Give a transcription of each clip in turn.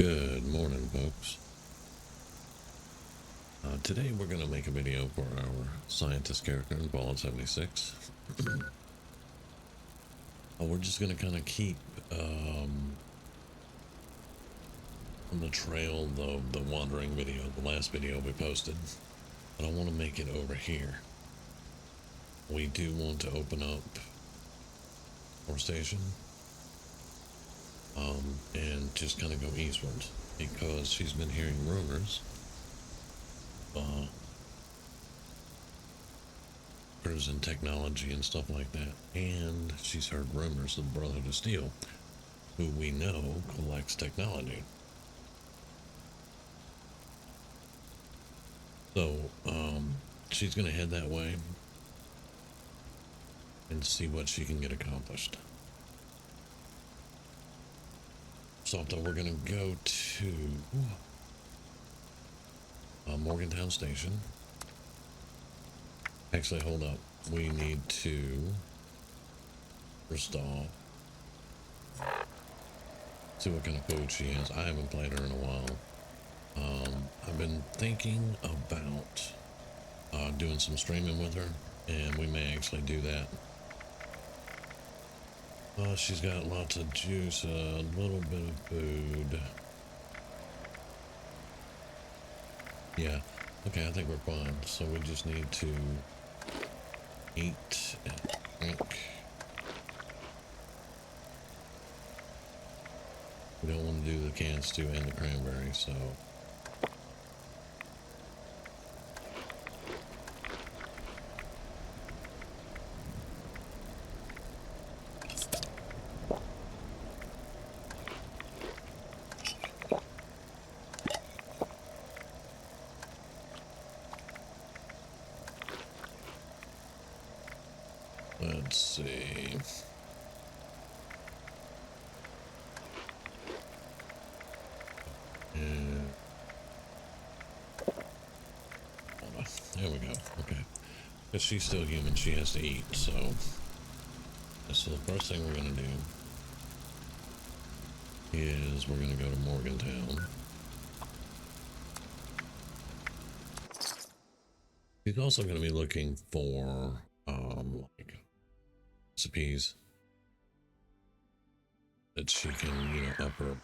Good morning, folks. Today we're going to make a video for our scientist character in Fallout 76. We're just going to kind of keep on the trail the wandering video, the last video we posted. But I want to make it over here. We do want to open up our station and just kind of go eastwards because she's been hearing rumors in technology and stuff like that, and she's heard rumors of the Brotherhood of Steel, who we know collects technology. So she's gonna head that way and see what she can get accomplished. So we're gonna go to Morgantown Station. Actually, hold up. We need to first off see what kind of food she has. I haven't played her in a while. I've been thinking about doing some streaming with her, and we may actually do that. She's got lots of juice, a little bit of food. Yeah, okay, I think we're fine. So we just need to eat and drink. We don't want to do the canned stew and the cranberry, so let's see. There we go. Okay. Because she's still human, she has to eat, so the first thing we're going to do is we're going to go to Morgantown. She's also going to be looking for like recipes that she can, up her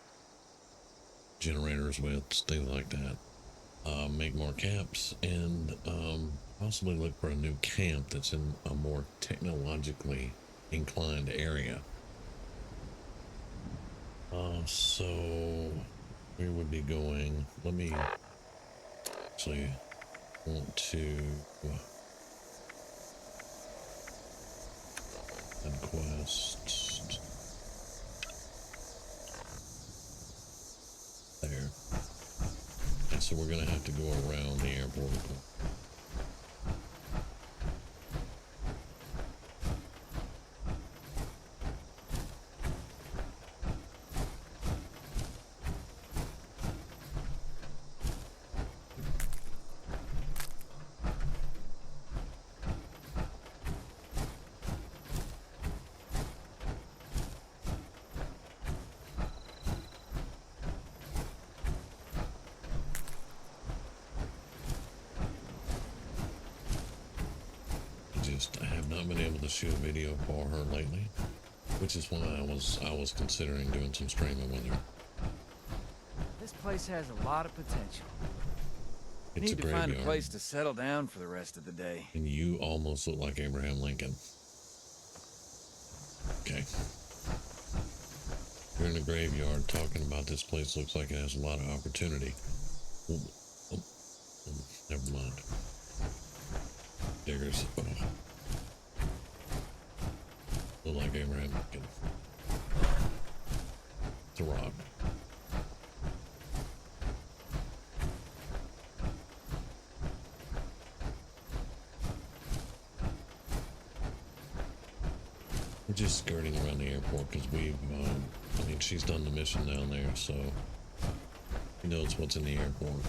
generators with, things like that. Make more caps, and possibly look for a new camp that's in a more technologically inclined area. So we would be going, let me actually want to quest there. And so we're gonna have to go around the airport. I have not been able to shoot a video for her lately, which is why I was considering doing some streaming with her. This place has a lot of potential. It's Need to find a place to settle down for the rest of the day. And you almost look like Abraham Lincoln. Okay. You're in the graveyard talking about this place. Looks like it has a lot of opportunity. Never mind. Diggers. Oh. Look like Abraham Lincoln. It's a rock. We're just skirting around the airport because I mean, she's done the mission down there, so she knows what's in the airport.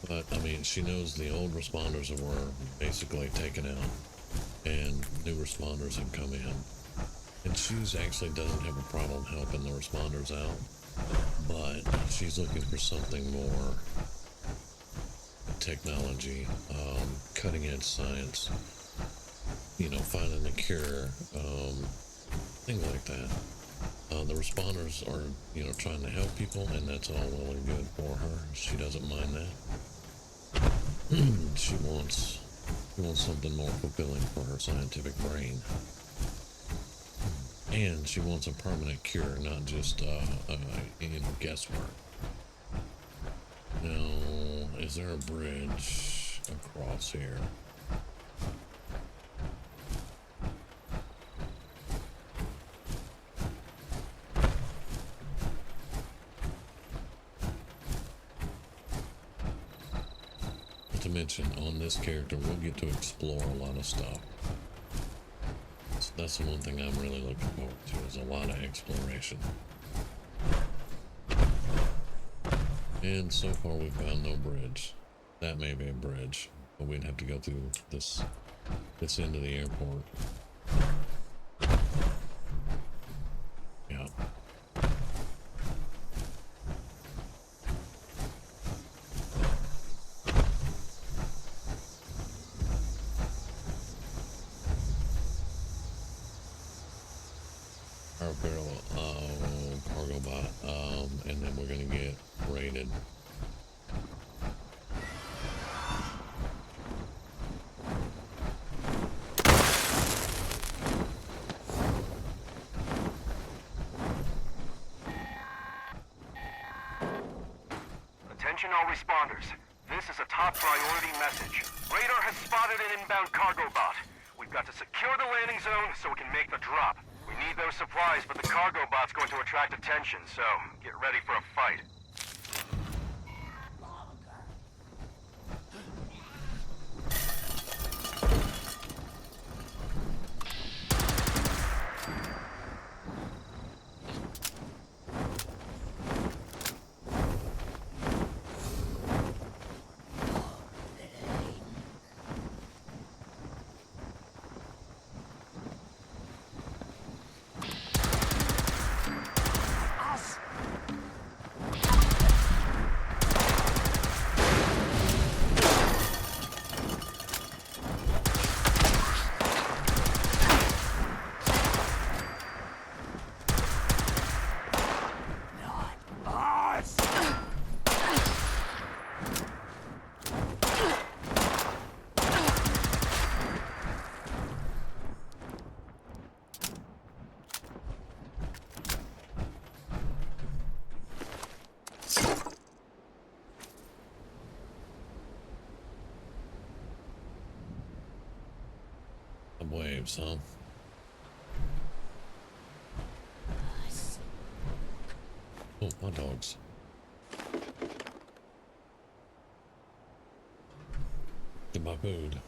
But I mean, she knows the old responders were basically taken out and new responders have come in. And she's actually doesn't have a problem helping the responders out, but she's looking for something more technology, cutting edge science, you know, finding a cure, things like that. The responders are, you know, trying to help people, and that's all well and good for her. She doesn't mind that. She wants something more fulfilling for her scientific brain. And she wants a permanent cure, not just, you know, guesswork. Now, is there a bridge across here? Not to mention, on this character, we'll get to explore a lot of stuff. That's the one thing I'm really looking forward to, is a lot of exploration. And so far we've found no bridge. That may be a bridge, but we'd have to go through this end of the airport. Yeah. Our barrel cargo bot, and then we're gonna get raided. Attention all responders. This is a top priority message. Radar has spotted an inbound cargo bot. We've got to secure the landing zone so we can make the drop. We need those supplies, but the cargo bot's going to attract attention, so get ready for a fight. Waves, huh? Oh, my dogs. Get my food.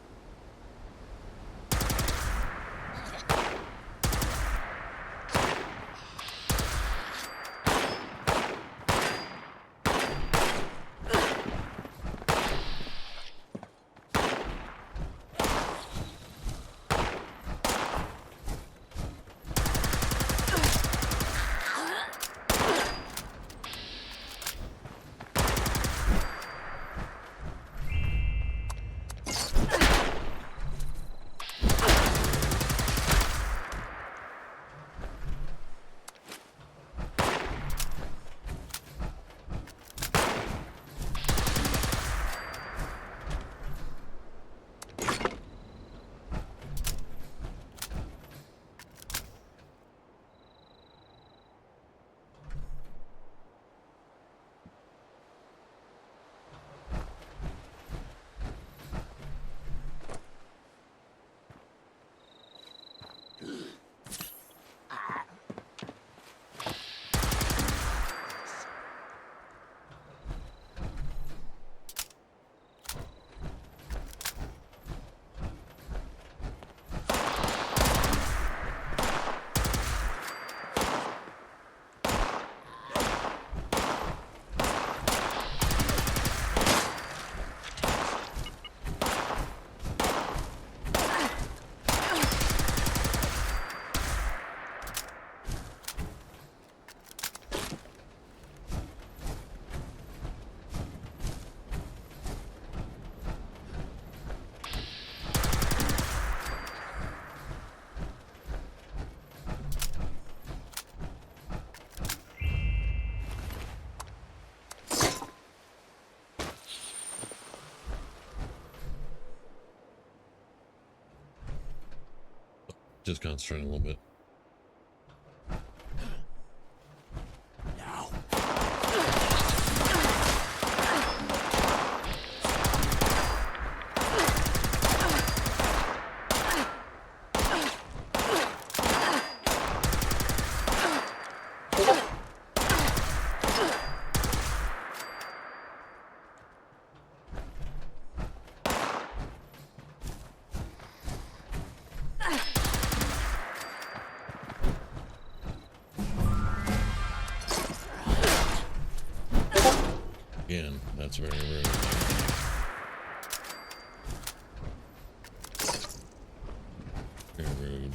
Just concentrate a little bit. Now. Again, that's very rude. Very rude.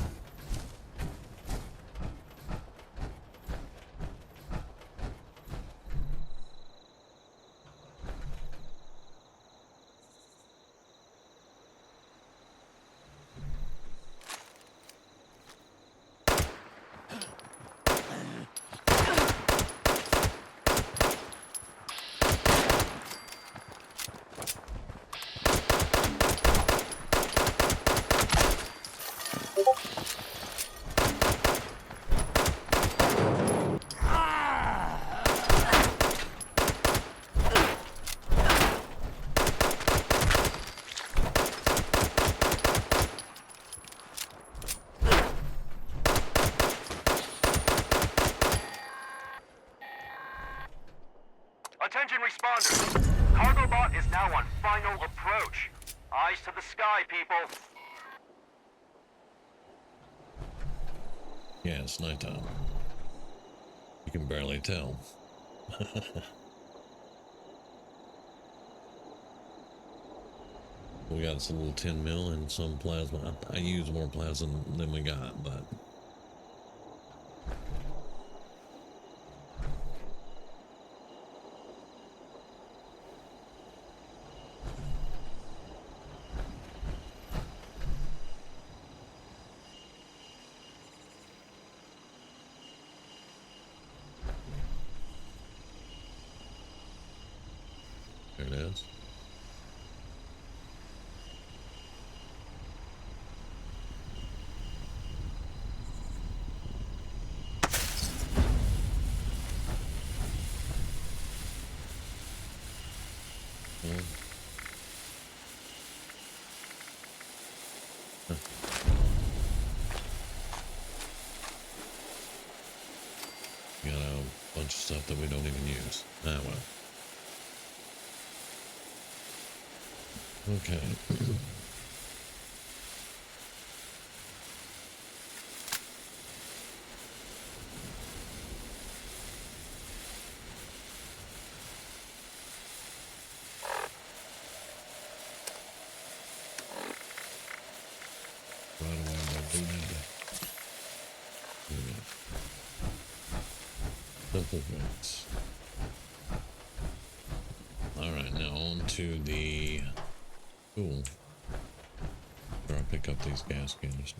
Attention responders. Cargo bot is now on final approach. Eyes to the sky, people. Yeah, it's nighttime. You can barely tell. We got some little 10 mil and some plasma. I use more plasma than we got, but there it is. Got a bunch of stuff that we don't even use. Ah, well. Okay. Right away, I do need to. Simple things. Alright, now on to the. Cool. Where I'll pick up these gas cans.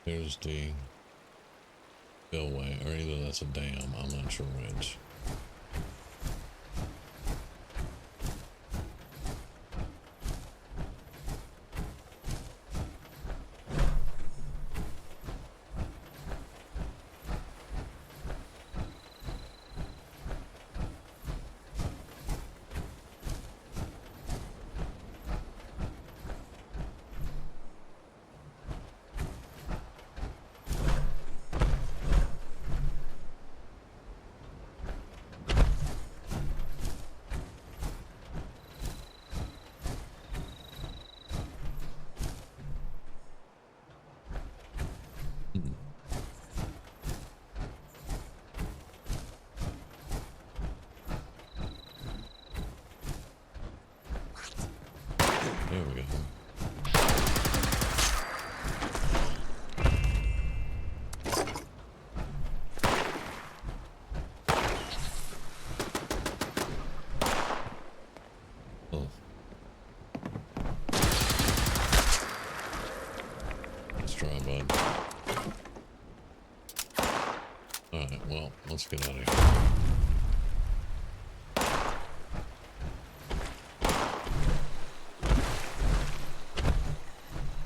There's the spillway, or either that's a dam, I'm not sure which. There we go. Oh. Let's try, bud. let's get out of here.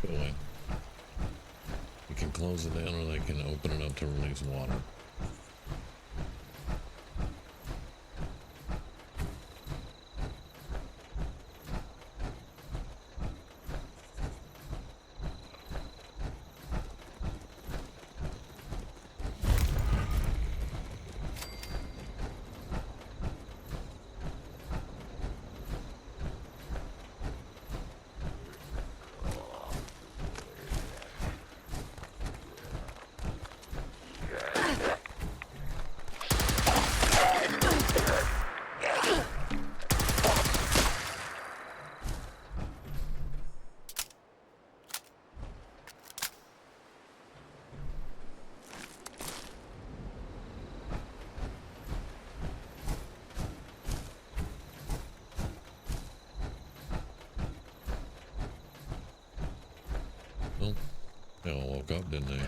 Go away. You can close it down, or they can open it up to release water. Well, they all woke up, didn't they?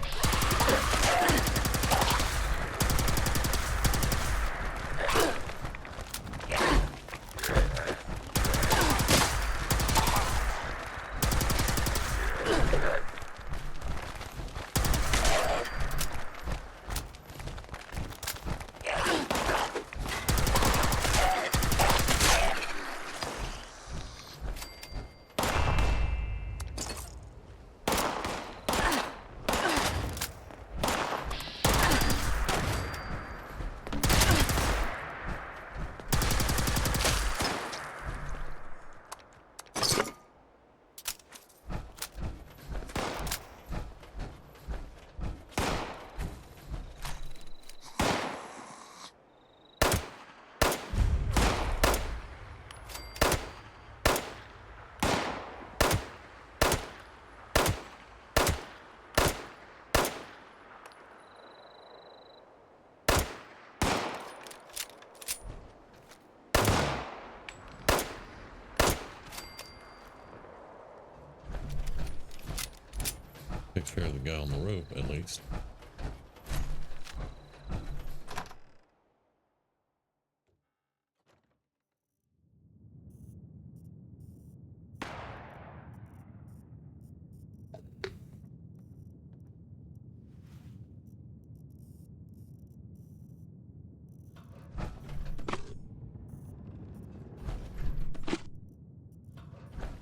Takes care of the guy on the roof, at least.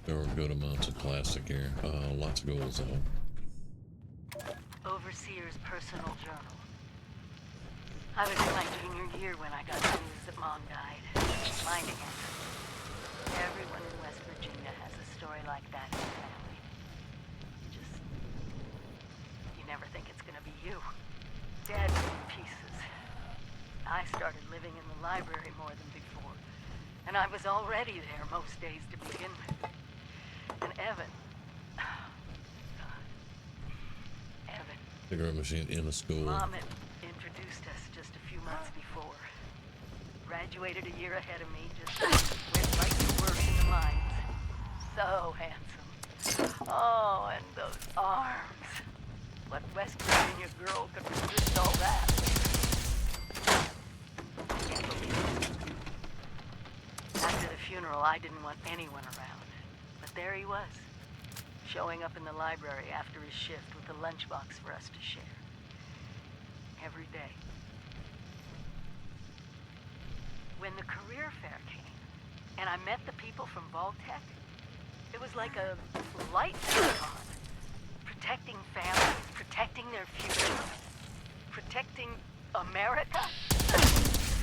There were good amounts of plastic here. Lots of goals though. Overseer's personal journal. I was in my junior year when I got news that Mom died. Mine again. Everyone in West Virginia has a story like that in the family. You never think it's gonna be you. Dead in pieces. I started living in the library more than before. And I was already there most days to begin with. And Evan. Cigarette machine in the school. Mom had introduced us just a few months before. Graduated a year ahead of me, just went right to work in the mines. So handsome. Oh, and those arms. What West Virginia girl could resist all that? Can't believe it. After the funeral, I didn't want anyone around. But there he was, showing up in the library after his shift with a lunchbox for us to share. Every day. When the career fair came, and I met the people from Vault-Tec, it was like a light on. Protecting families, protecting their future, protecting America.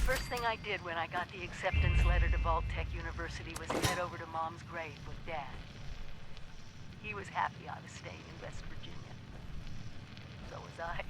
First thing I did when I got the acceptance letter to Vault-Tec University was head over to Mom's grave with Dad. He was happy I was staying in West Virginia. So was I.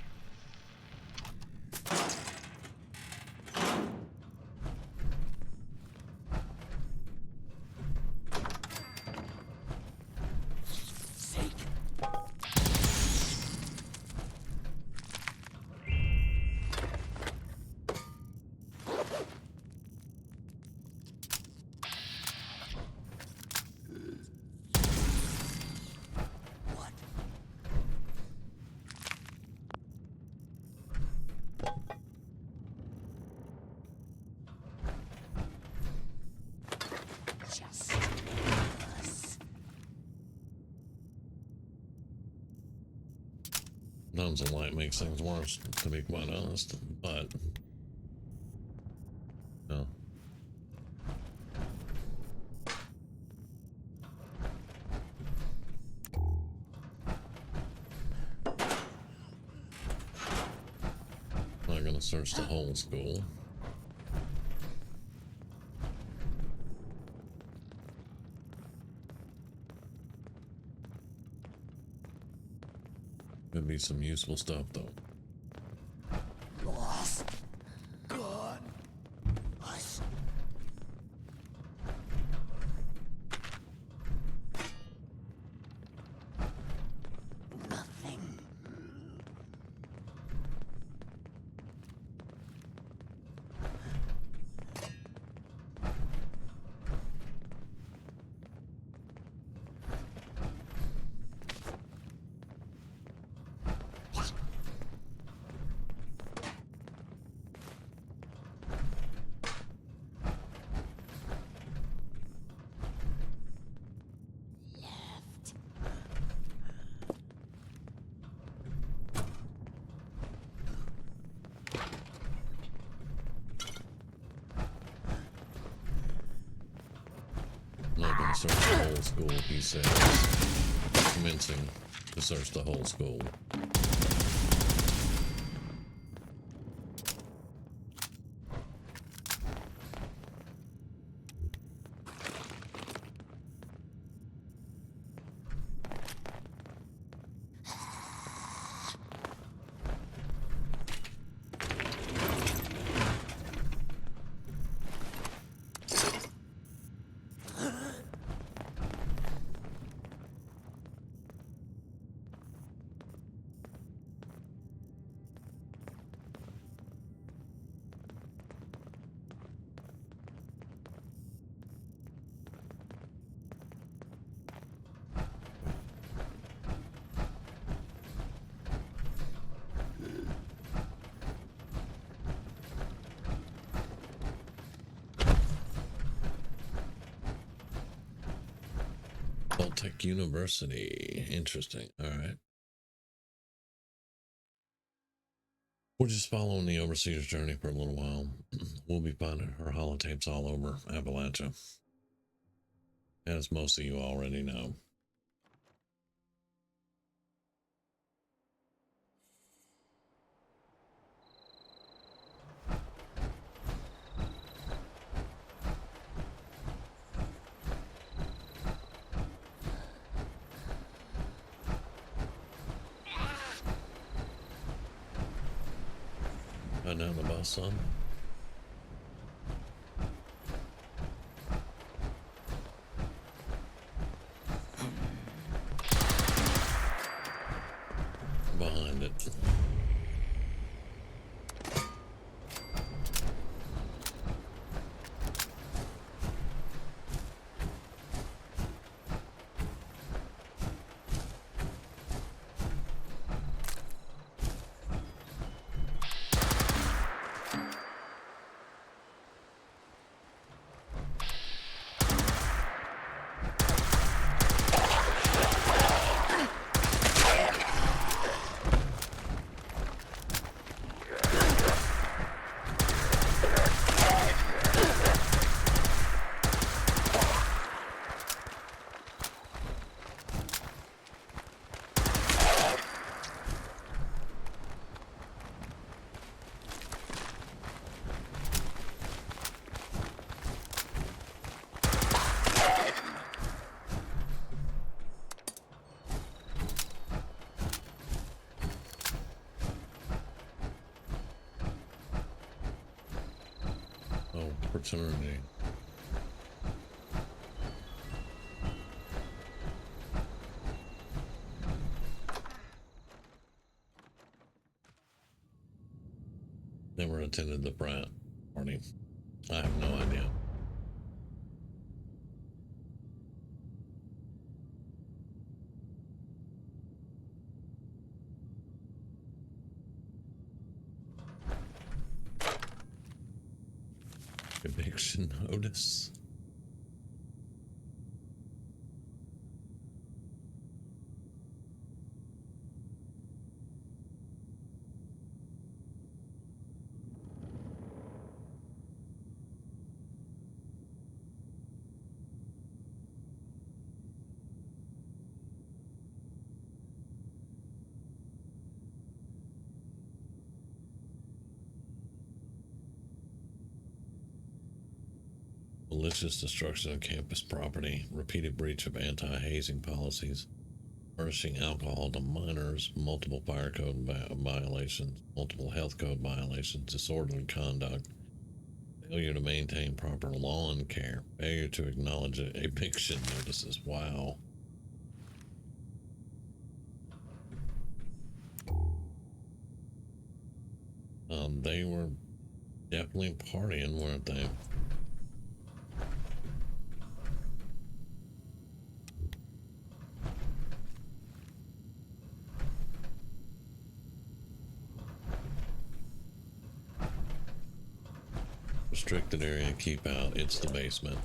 Sometimes the light makes things worse, to be quite honest, but no. Not gonna search the whole school. Could be some useful stuff though. Lost. Gone. Us. Nothing. I'm not gonna search the whole school, he says, commencing to search the whole school. Tech University. Interesting. All right. We're just following the Overseer's journey for a little while. We'll be finding her holotapes all over Appalachia, as most of you already know. Right down the bus, son. Behind it. Fraternity. Never attended the frat party. I have no idea. Eviction notice. malicious destruction of campus property, repeated breach of anti-hazing policies, furnishing alcohol to minors, multiple fire code violations, multiple health code violations, disorderly conduct, failure to maintain proper lawn care, failure to acknowledge eviction notices. Wow. They were definitely partying, weren't they? Restricted area, keep out. It's the basement.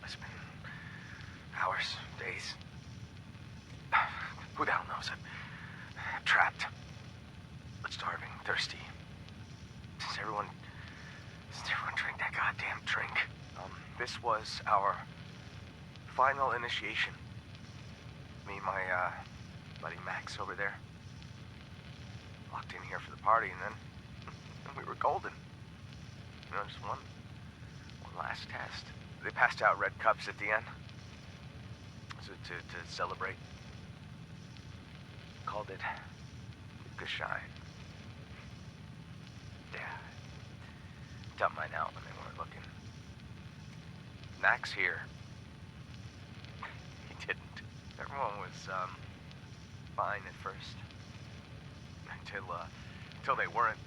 It's been hours, days. Who the hell knows? I'm trapped. Starving, thirsty. Since everyone drank that goddamn drink. This was our final initiation. Me and my buddy Max over there. Locked in here for the party, and then we were golden. You know, just one last test. They passed out red cups at the end. So to celebrate. Called it Nukashine. Yeah. Dumped mine out when they weren't looking. Max here. He didn't. Everyone was fine at first. Until they weren't.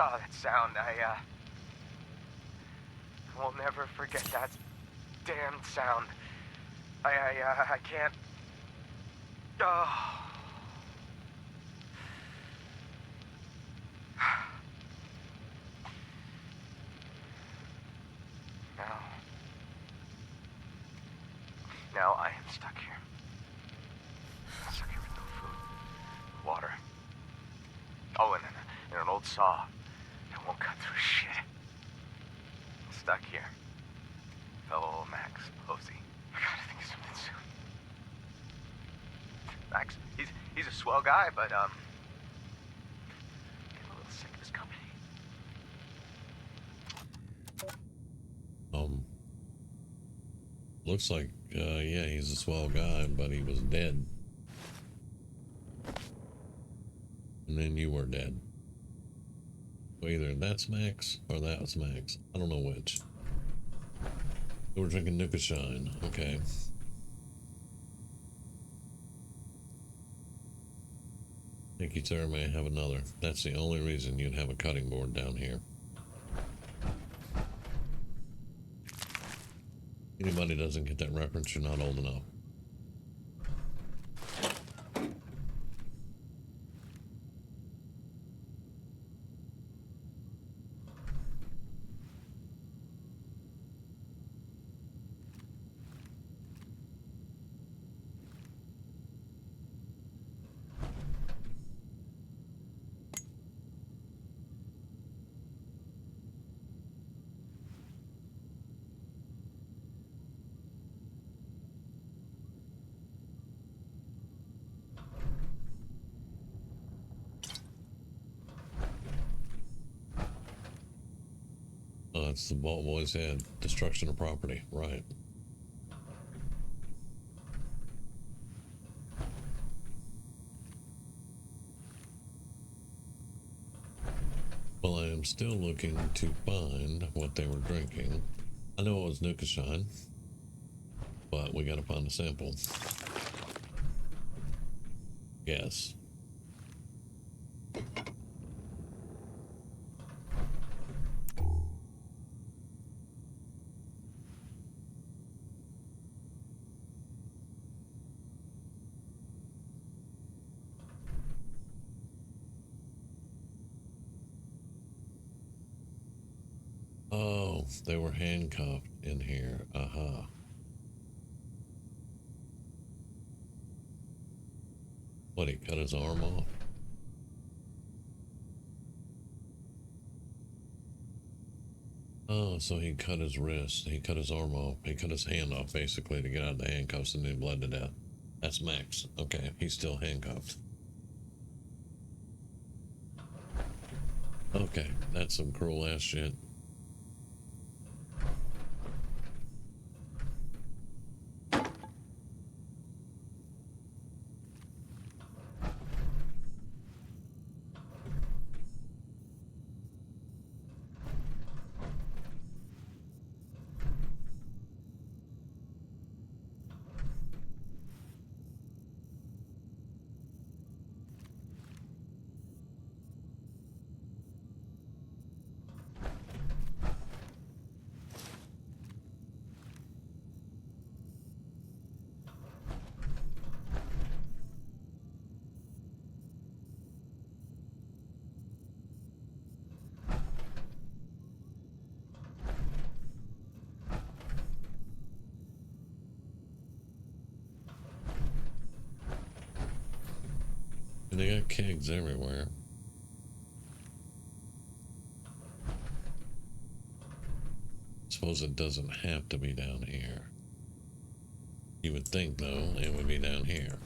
Oh, that sound, I will never forget that damn sound. I can't. Oh. Now I am stuck here. I'm stuck here with no food, water. Oh, and an old saw that won't cut through shit. I'm stuck here. Fellow Max Posey. I gotta think of something soon. Max, he's a swell guy, but getting a little sick of his company. Looks like, yeah, he's a swell guy, but he was dead. And then you were dead. So either that's Max or that was Max. I don't know which. So we're drinking Nukashine. Okay. Thank you, sir. May I have another? That's the only reason you'd have a cutting board down here. Anybody doesn't get that reference, you're not old enough. That's the Vault Boys had. Destruction of property. Right. Well, I am still looking to find what they were drinking. I know it was Nukashine, but we gotta find a sample. Yes. Oh, they were handcuffed in here. Uh-huh. What, he cut his arm off? Oh, so he cut his wrist. He cut his arm off. He cut his hand off, basically, to get out of the handcuffs and he bled to death. That's Max. Okay, he's still handcuffed. Okay, that's some cruel ass shit. And they got kegs everywhere. Suppose it doesn't have to be down here. You would think, though, it would be down here.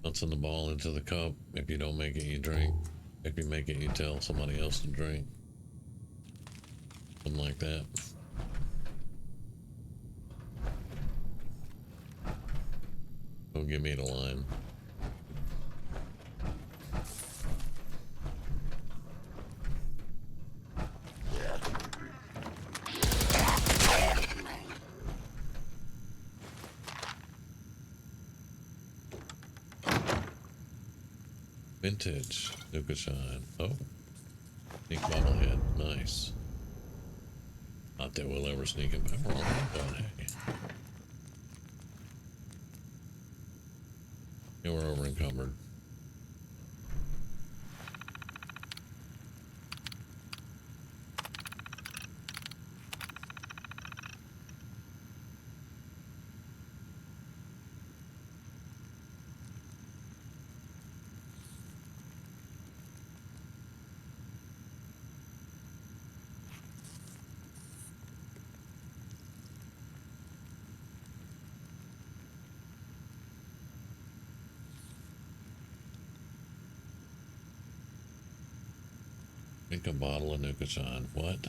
Bouncing the ball into the cup. If you don't make it, you drink. If you make it, you tell somebody else to drink. Something like that. Don't give me the line. Vintage Nukashine. Oh, sneak bobblehead. Nice. Not that we'll ever sneak him back wrong, but hey. Yeah, we're over encumbered. Drink a bottle of Nukashine. What?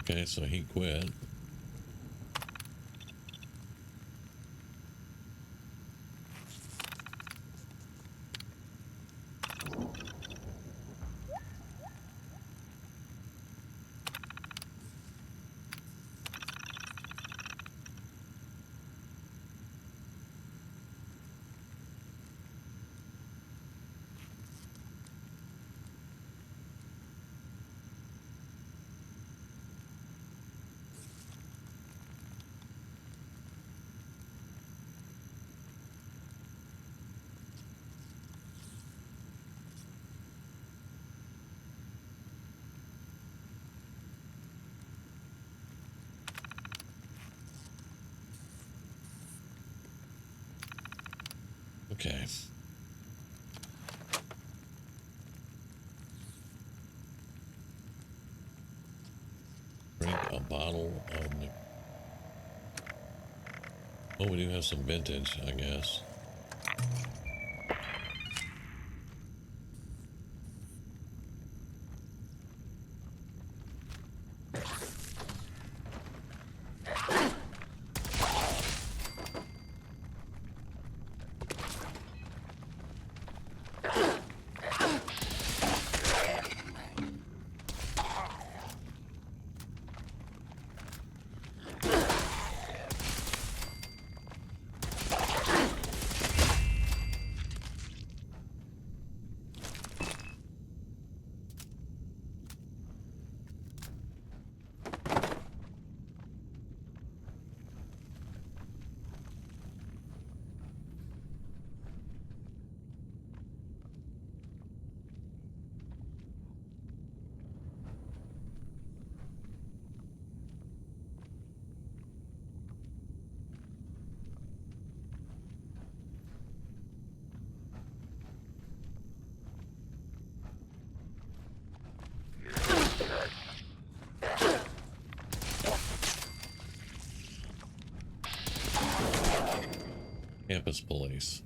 Okay, so he quit. Okay. Drink a bottle of... Oh, we do have some vintage, I guess. Campus police.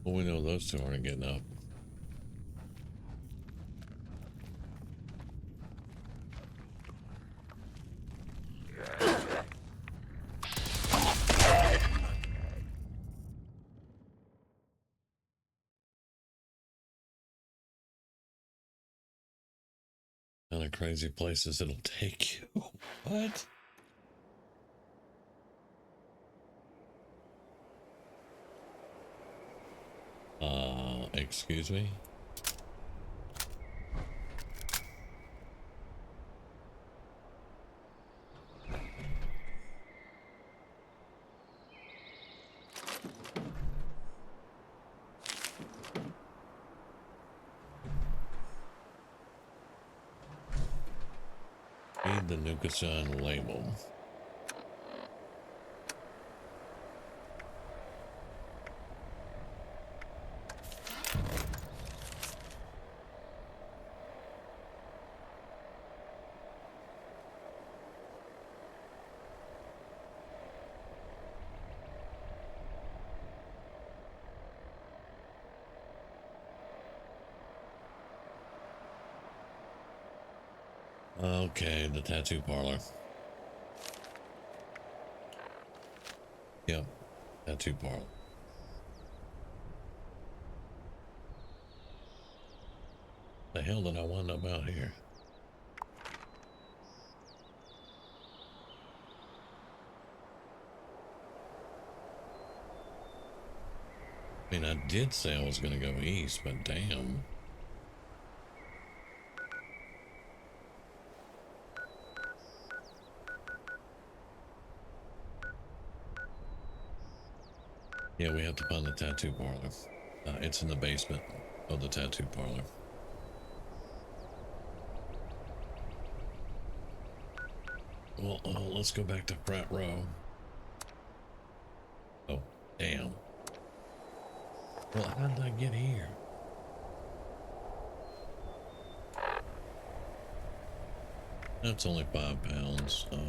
Well, we know those two aren't getting up. Kind of crazy places it'll take you. What? Excuse me? Read the Nukashine label. Okay, the tattoo parlor. Yep, tattoo parlor. The hell did I wind up out here? I mean, I did say I was going to go east, but damn. Yeah, we have to find the tattoo parlor. It's in the basement of the tattoo parlor. well, let's go back to frat row. Oh, damn. Well, how did I get here? That's only 5 pounds. Okay.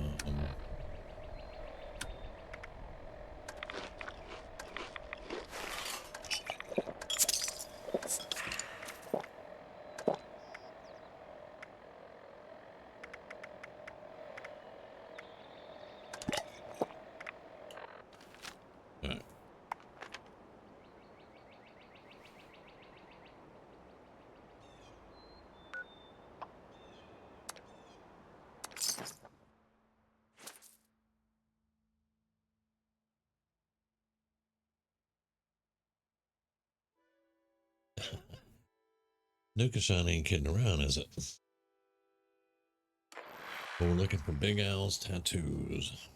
Nukashine ain't kidding around, is it? But we're looking for Big Al's tattoos.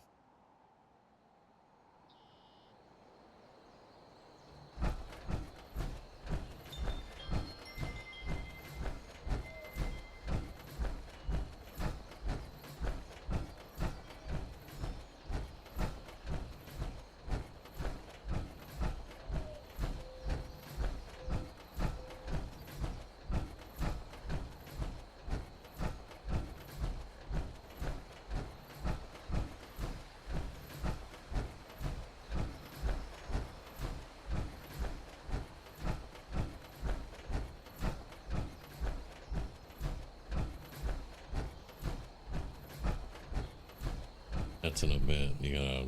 That's an event. You gotta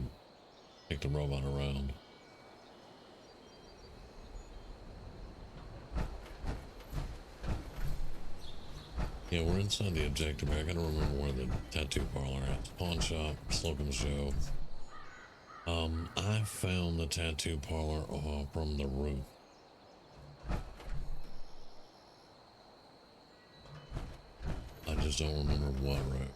take the robot around. Yeah, we're inside the objective. I gotta remember where the tattoo parlor is. Pawn shop, Slocum's show. I found the tattoo parlor from the roof. I just don't remember what route.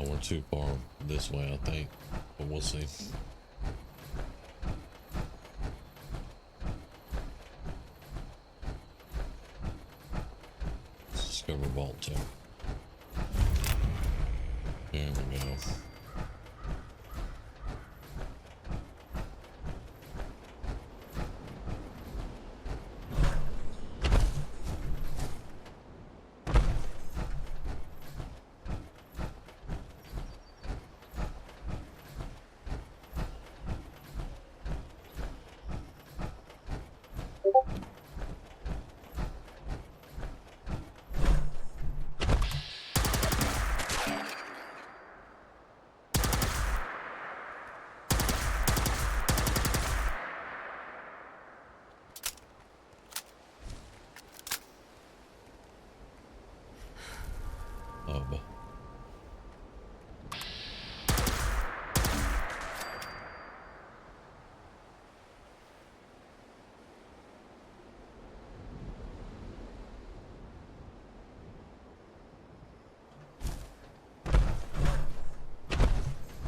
We're too far this way, I think, but we'll see. Let's discover Vault 2. There we go.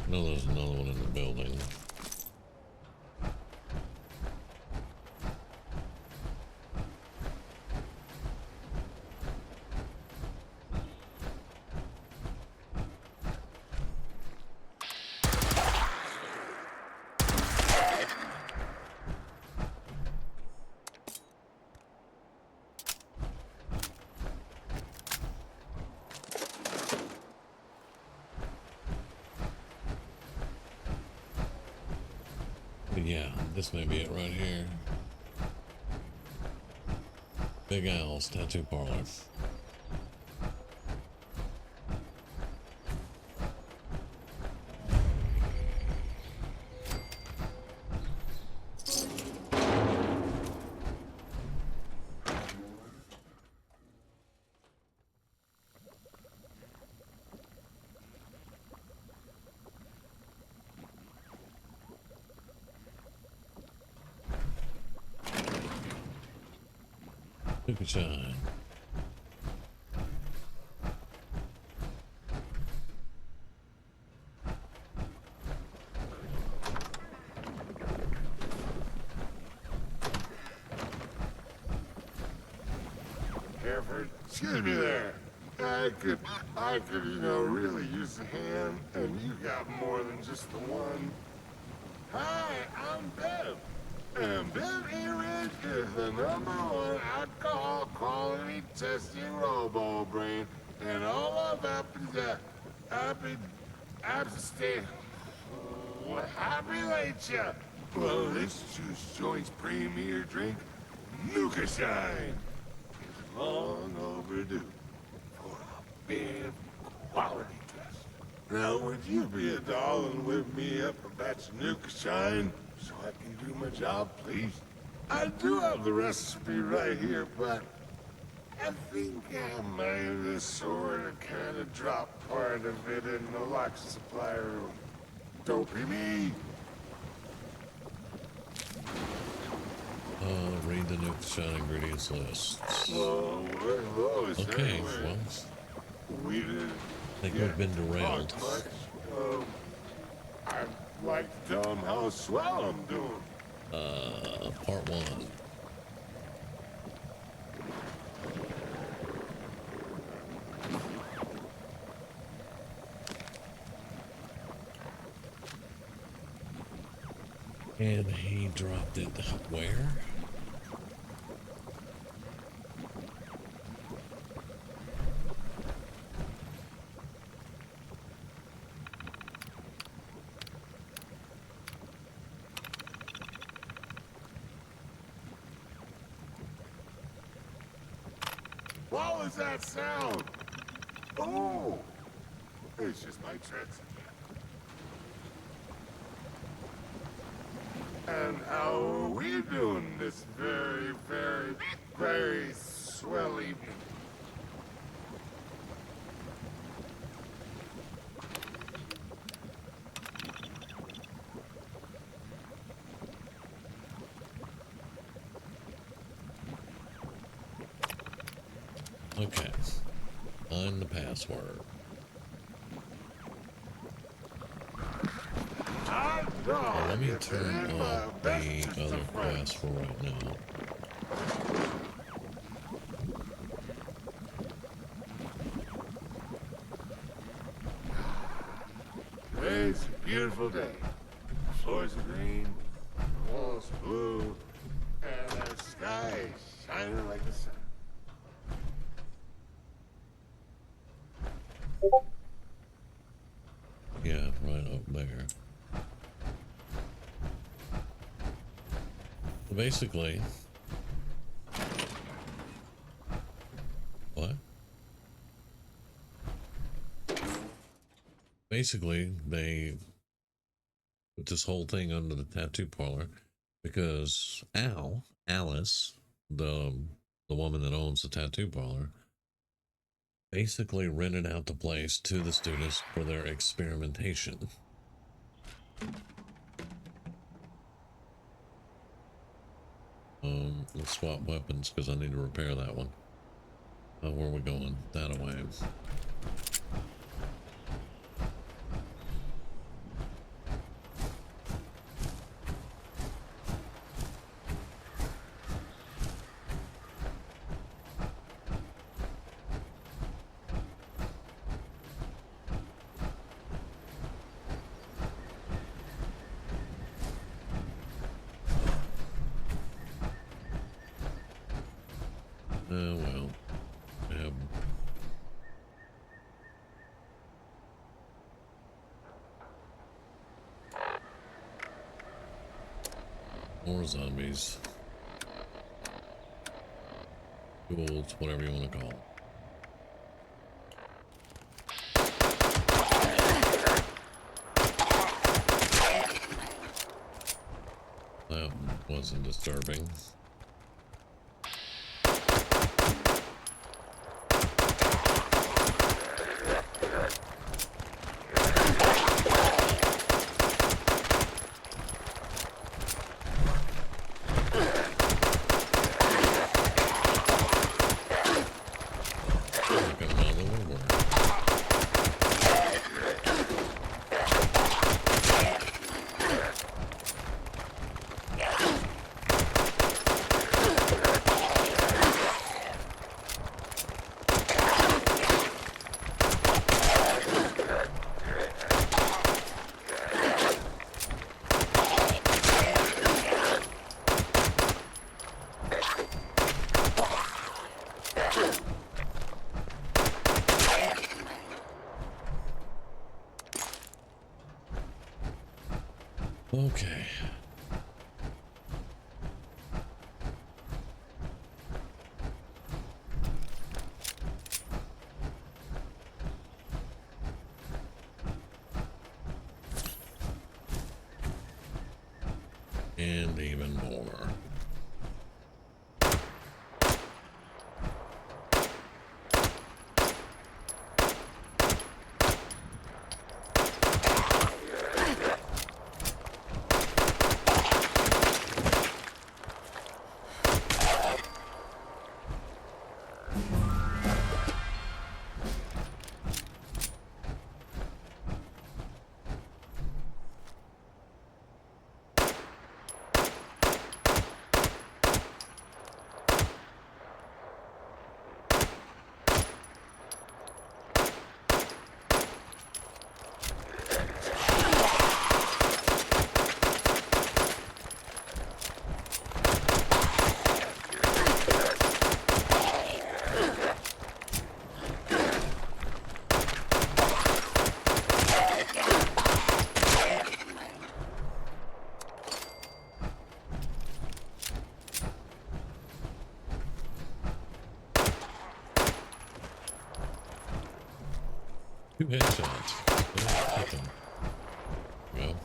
No, there's another one in the building. But yeah, this may be it right here. Big Al's Tattoo Parlor. Nukashine. Hereford, excuse me there. I could, really use a hand, and you got more than just the one. Hi, I'm Bev. And Bev A-Ridge is the #1 alcohol quality testing robo-brain, and all of Appalachia. Well, this juice joint's premier drink, Nukashine, is long overdue for a big quality test. Now, would you be a doll and whip me up a batch of Nukashine so I can do my job, please? I do have the recipe right here, but I think I might have sort of kind of dropped part of it in the lock supply room. Don't be me. Read the Nukashine ingredients list. Oh, where was Okay, anyway? well, We didn't I think we've been derailed. talk much. I'd like to tell them how swell I'm doing. Part 1. And he dropped it where? What was that sound? Oh, it's just my treads. And how are we doing this very, very, very swell evening? Okay. Find the password. Well, let me turn off the other quest for right now. It's a beautiful day. The floors are green, the walls blue, and the sky is shining like the sun. Yeah, right up there. So basically, what? Basically, they put this whole thing under the tattoo parlor because Alice, the woman that owns the tattoo parlor, basically rented out the place to the students for their experimentation. Let's swap weapons because I need to repair that one. Where are we going? That away. Well, more zombies, ghouls, whatever you want to call them. That wasn't disturbing. Okay. And even more. Two headshots. Well.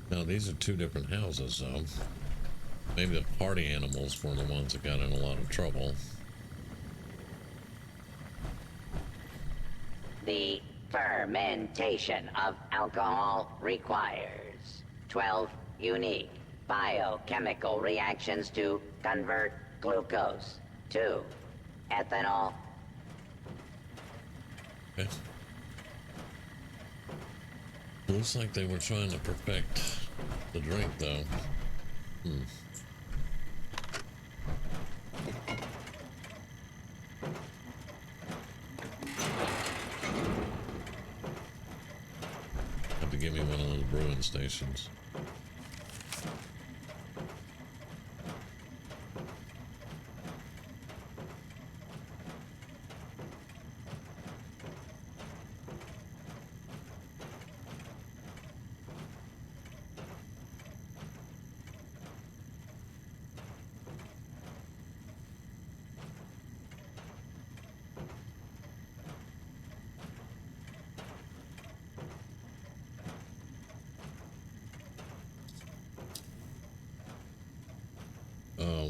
Now these are two different houses, so maybe the party animals were the ones that got in a lot of trouble. The fermentation of alcohol requires 12 unique biochemical reactions to convert glucose to ethanol. Okay. Looks like they were trying to perfect the drink, though. Have to give me one of those brewing stations.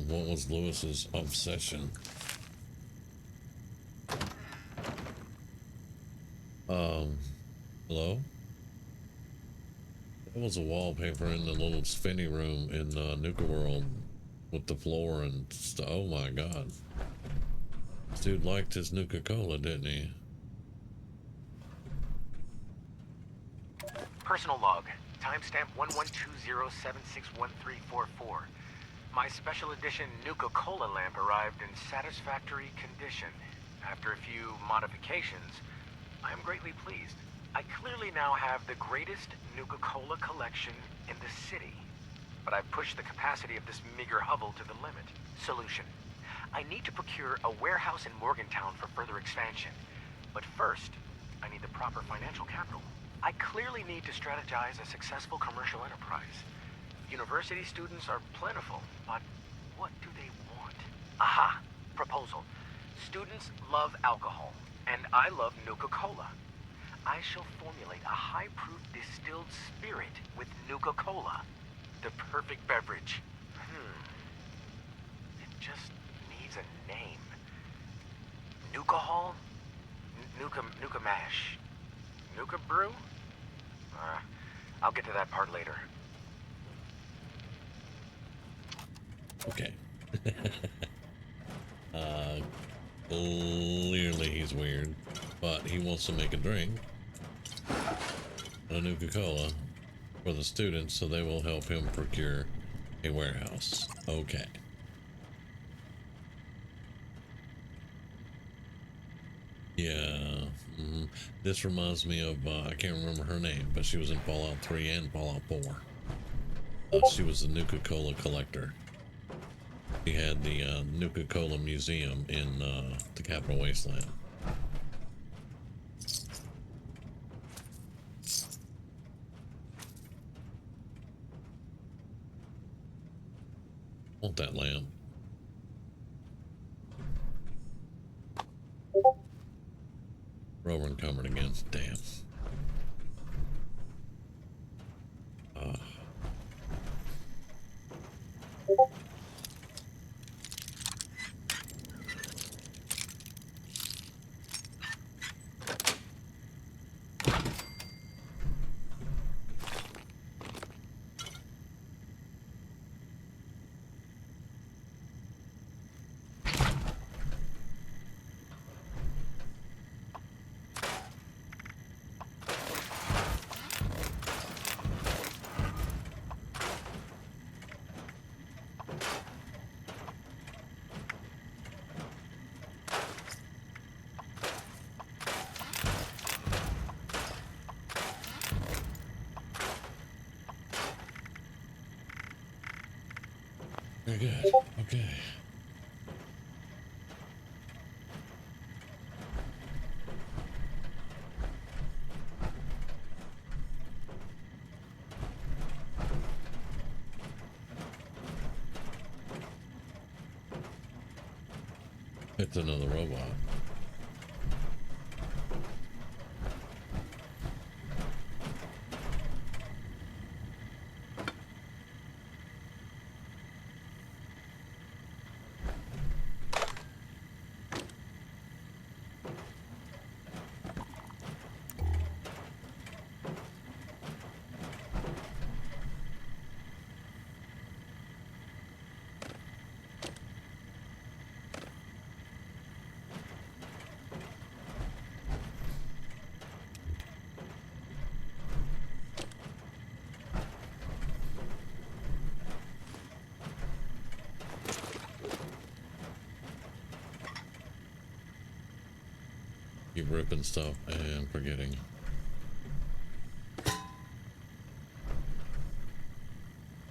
What was Lewis's obsession? Hello? That was a wallpaper in the little spinny room in Nuka World with the floor and stuff. Oh my god. This dude liked his Nuka-Cola, didn't he? Personal log. Timestamp 1120761344. My special edition Nuka-Cola lamp arrived in satisfactory condition. After a few modifications, I am greatly pleased. I clearly now have the greatest Nuka-Cola collection in the city. But I've pushed the capacity of this meager hovel to the limit. Solution. I need to procure a warehouse in Morgantown for further expansion. But first, I need the proper financial capital. I clearly need to strategize a successful commercial enterprise. University students are plentiful, but what do they want? Aha! Proposal. Students love alcohol, and I love Nuka-Cola. I shall formulate a high-proof distilled spirit with Nuka-Cola. The perfect beverage. It just needs a name. Nuka-Hall? Nuka Mash? Nuka Brew? I'll get to that part later. Okay. Clearly he's weird, but he wants to make a drink, a Nuka-Cola, for the students, so they will help him procure a warehouse. Okay. Yeah, This reminds me of, I can't remember her name, but she was in Fallout 3 and Fallout 4. She was the Nuka-Cola collector. She had the Nuka-Cola Museum in the Capital Wasteland. Want that lamp. Rover encumbered again. Damn. Very good. Okay. It's another robot. Keep ripping stuff and forgetting.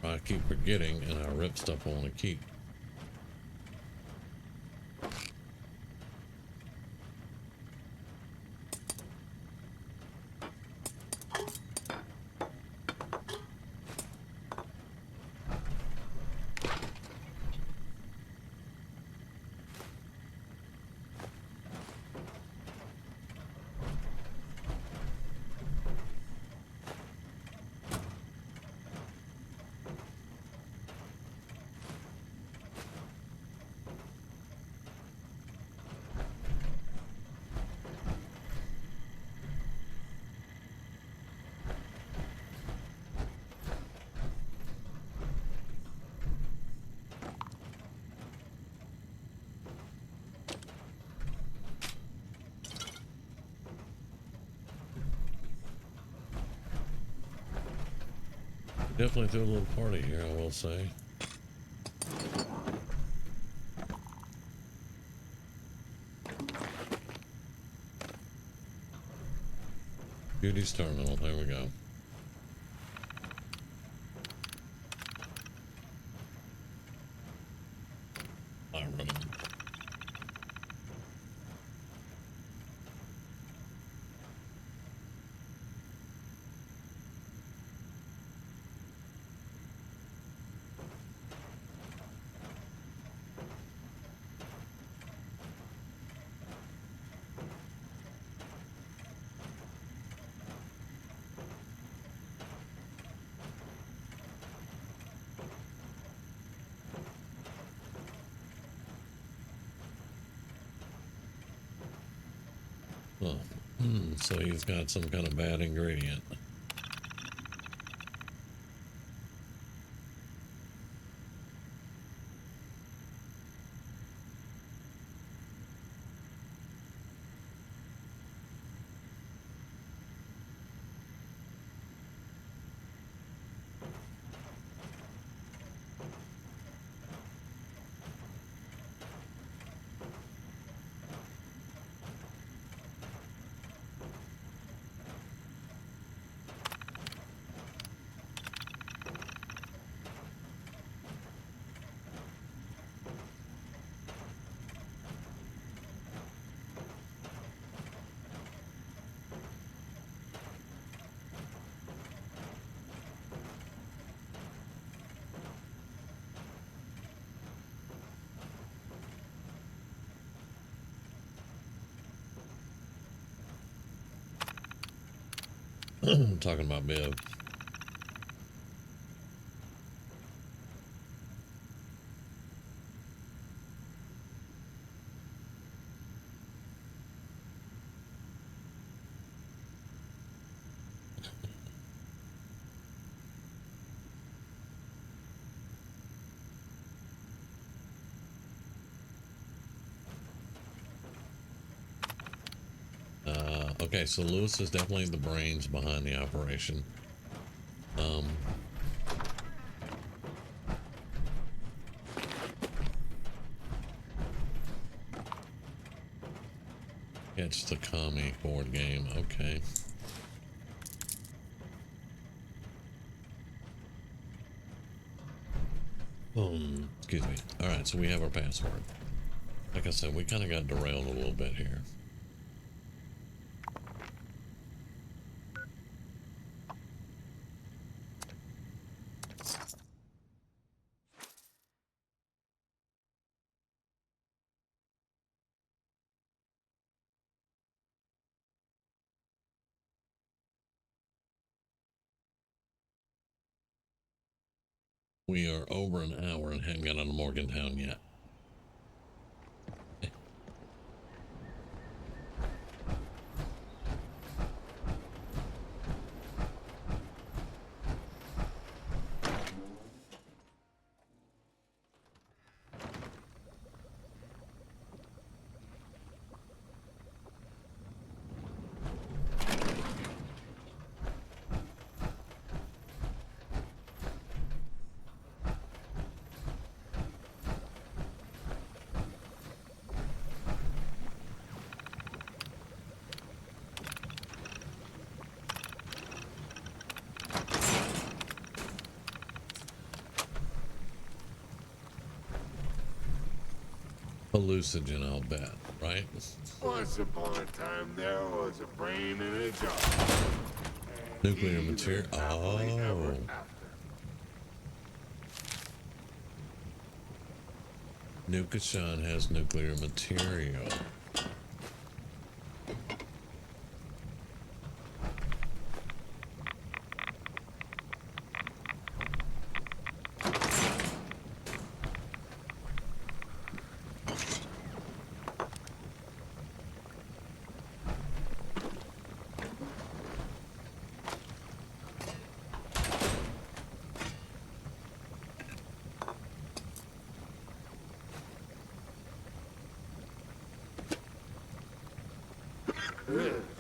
I keep forgetting and I rip stuff I want to keep. Definitely threw a little party here, I will say. Beauty's Terminal, there we go. I run. Oh, so he's got some kind of bad ingredient. Talking about Biv. Okay, so Lewis is definitely the brains behind the operation. It's the commie board game. Okay. Excuse me. All right, so we have our password. Like I said, we kind of got derailed a little bit here. We are over an hour and haven't got out of Morgantown yet. Hallucinogen, I'll bet, right? Once upon a time, there was a brain in a jar. Nuclear material. Oh. Nukashine has nuclear material.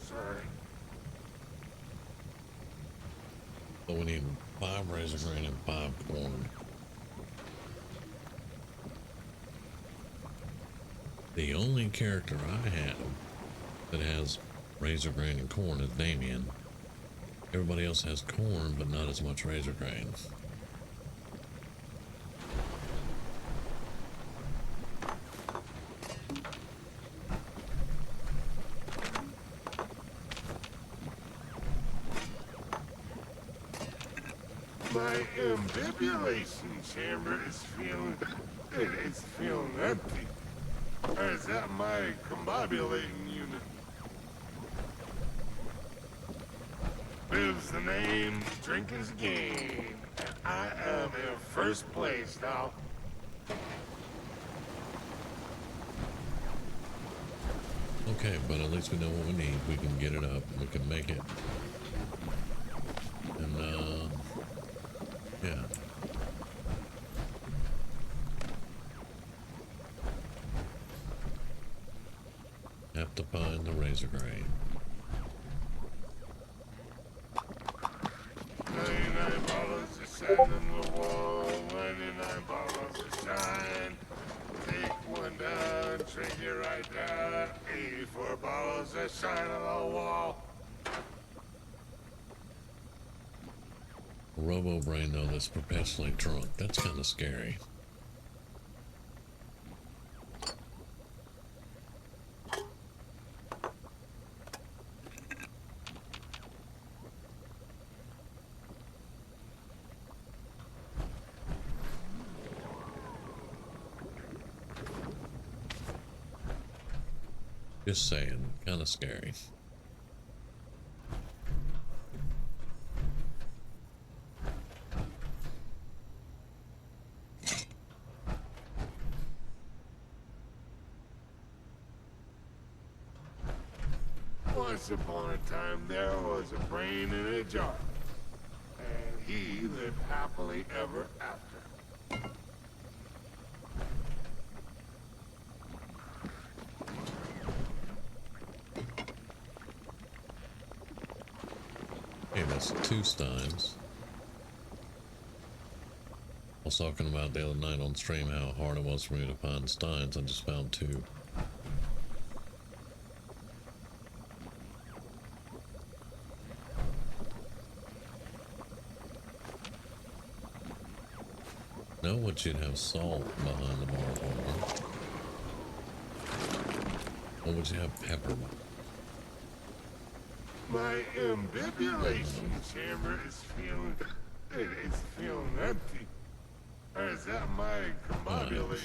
Sorry. So we need 5 razor grain and 5 corn. The only character I have that has razor grain and corn is Damian. Everybody else has corn, but not as much razor grain. My ambibulation chamber is feeling... it's feeling empty. Or is that my combobulating unit? Biv's the name, drinking's game. And I am in first place now. Okay, but at least we know what we need. We can get it up. We can make it. And, yeah. Have to find the razor grain. 99 bottles of shine in the wall, 99 bottles of shine. Take one down, drink it right down. 84 bottles of shine on the wall. Robo brain though that's perpetually drunk. That's kind of scary. Just saying, kind of scary. Once upon a time there was a brain in a jar, and he lived happily ever after. Hey, that's 2 steins. I was talking about the other night on stream how hard it was for me to find steins. I just found 2. Know what you'd have salt behind the barbed wire. What would you have pepper? My ambibulation chamber is feeling... it's feeling empty. Or is that my combobulating unit?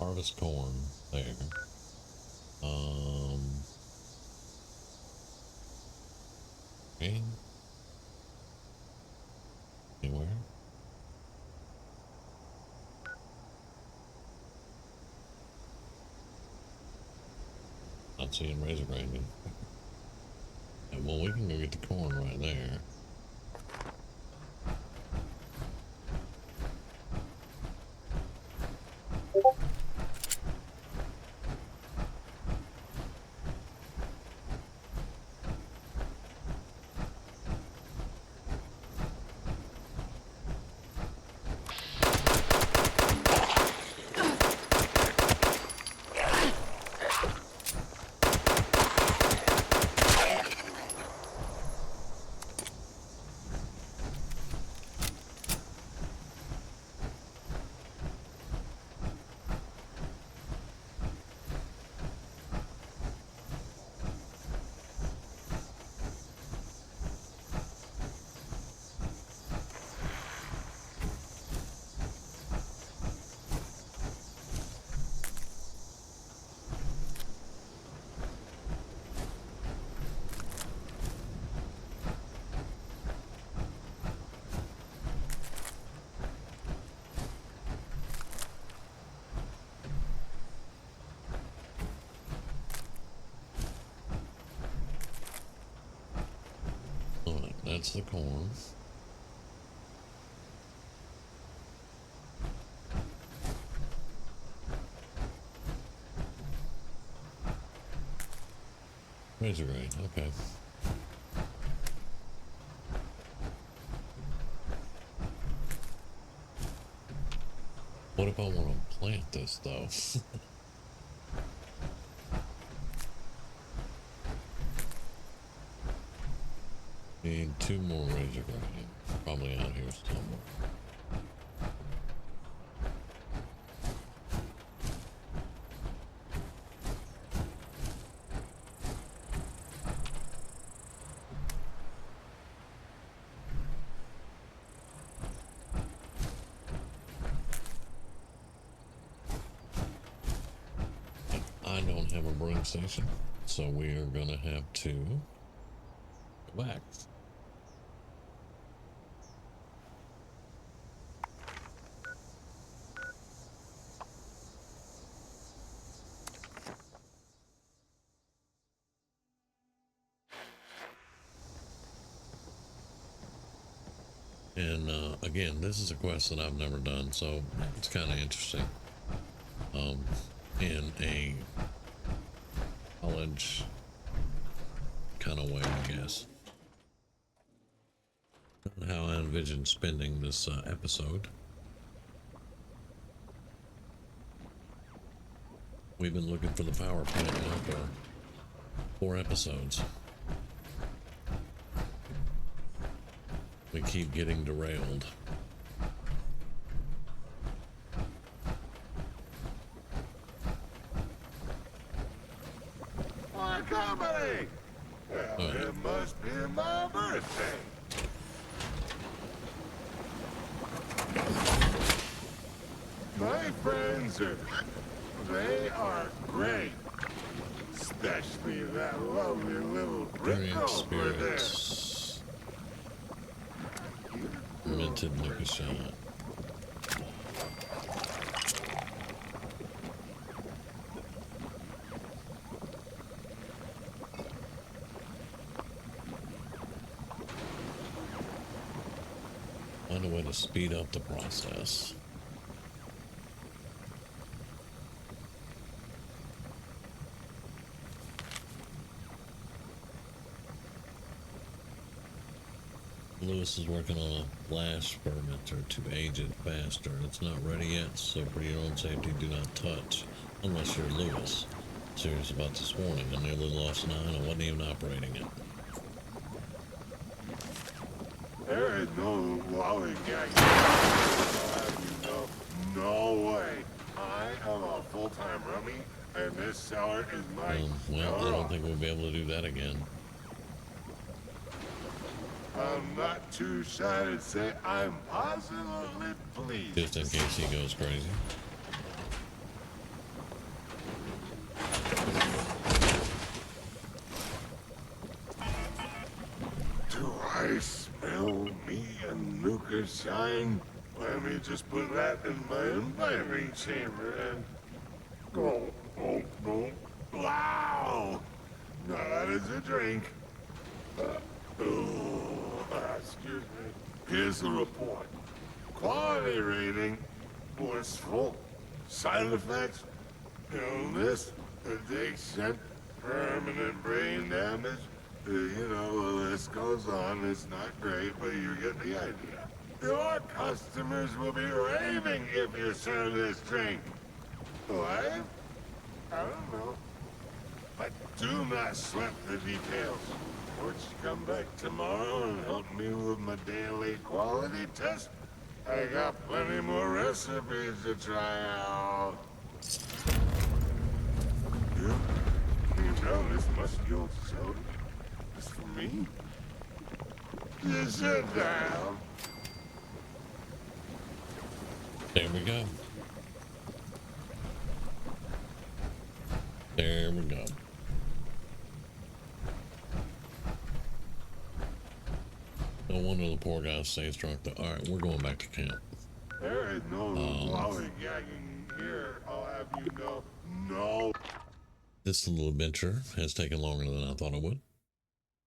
Harvest corn there. Okay. Anywhere? Not seeing razor grinding. Yeah, well, we can go get the corn right there. Alright, that's the corn. Razor grain, okay. What if I want to plant this though? Need 2 more razor grain. Probably out here somewhere. I don't have a brewing station, so we are gonna have to go back. And again, this is a quest that I've never done, so it's kind of interesting. In a college kind of way, I guess. Not how I envision spending this episode. We've been looking for the power plant now for 4 episodes. We keep getting derailed. company! Well, it must be my birthday. My friends they are great. Especially that lovely little brick over there. Minted Nukashine. Find a way to speed up the process. Lewis is working on a flash fermenter to age it faster. It's not ready yet, so for your own safety, do not touch unless you're Lewis. Serious about this warning. I nearly lost 9. I wasn't even operating it. There is no lollygagging. No way. I am a full-time rummy, and this cellar is my Well, I don't think we'll be able to do that again. I'm not too shy to say I'm positively pleased. Just in case he goes crazy. Do I smell me a Nukashine? Let me just put that in my imbibing chamber and... Oh, wow! Now that is a drink. Excuse me. Here's the report. Quality rating, blissful. Side effects, illness, addiction, permanent brain damage. You know, the list goes on. It's not great, but you get the idea. Your customers will be raving if you serve this drink. What? I don't know. But do not sweat the details. Would you come back tomorrow and help me with my daily quality test? I got plenty more recipes to try out. You know this musky old soda? It's for me? You sit down. There we go. There we go. No wonder the poor guy stays drunk. All right, we're going back to camp. There is no lollygagging here. I'll have you know. No. This little adventure has taken longer than I thought it would.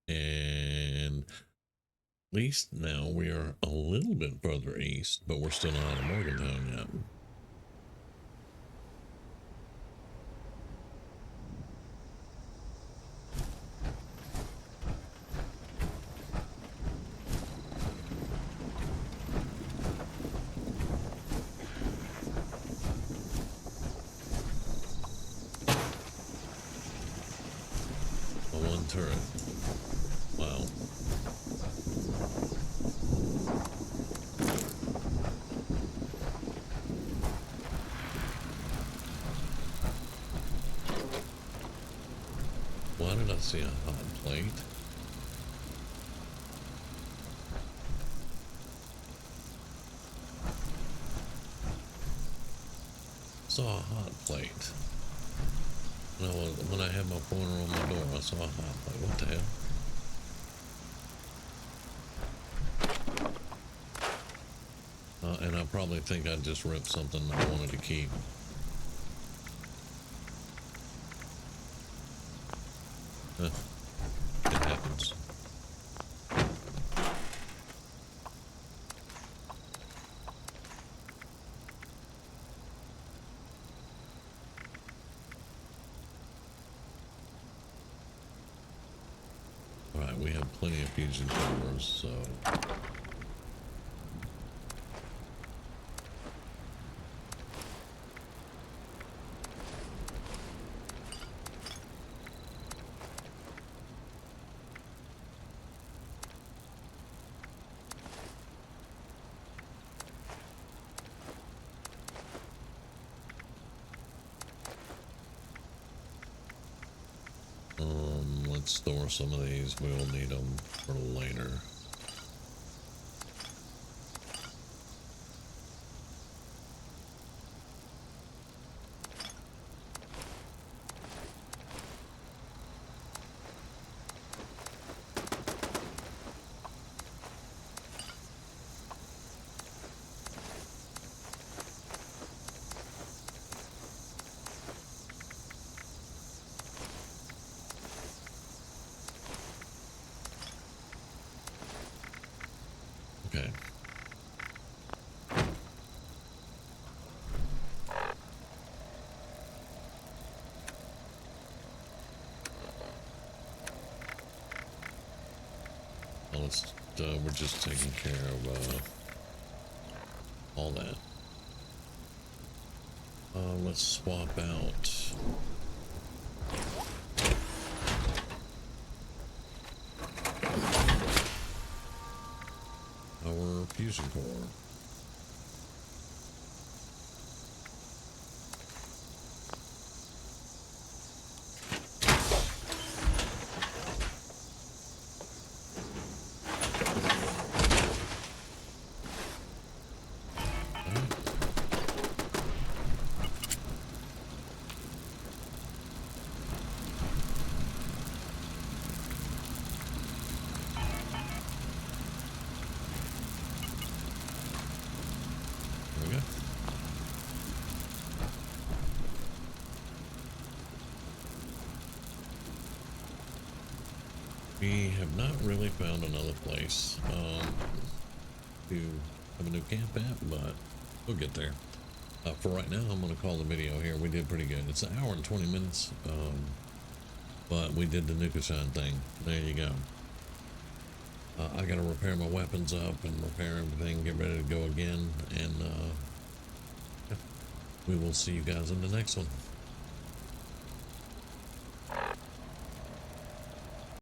And at least now we are a little bit further east, but we're still not out of Morgantown yet. Turret. Wow. Why did I see a hot plate? Saw a hot plate. No, when I had my pointer on my door, I saw a hot plate. What the hell? And I probably think I just ripped something I wanted to keep. It happens. Alright, we have plenty of fusion chambers, so... Let's store some of these. We will need them for later. Okay. Well, we're just taking care of all that. Let's swap out. Our fusion core. We have not really found another place to have a new camp at, but we'll get there. For right now, I'm going to call the video here. We did pretty good. It's an hour and 20 minutes, but we did the Nukashine thing. There you go. I got to repair my weapons up and repair everything, get ready to go again, and we will see you guys in the next one.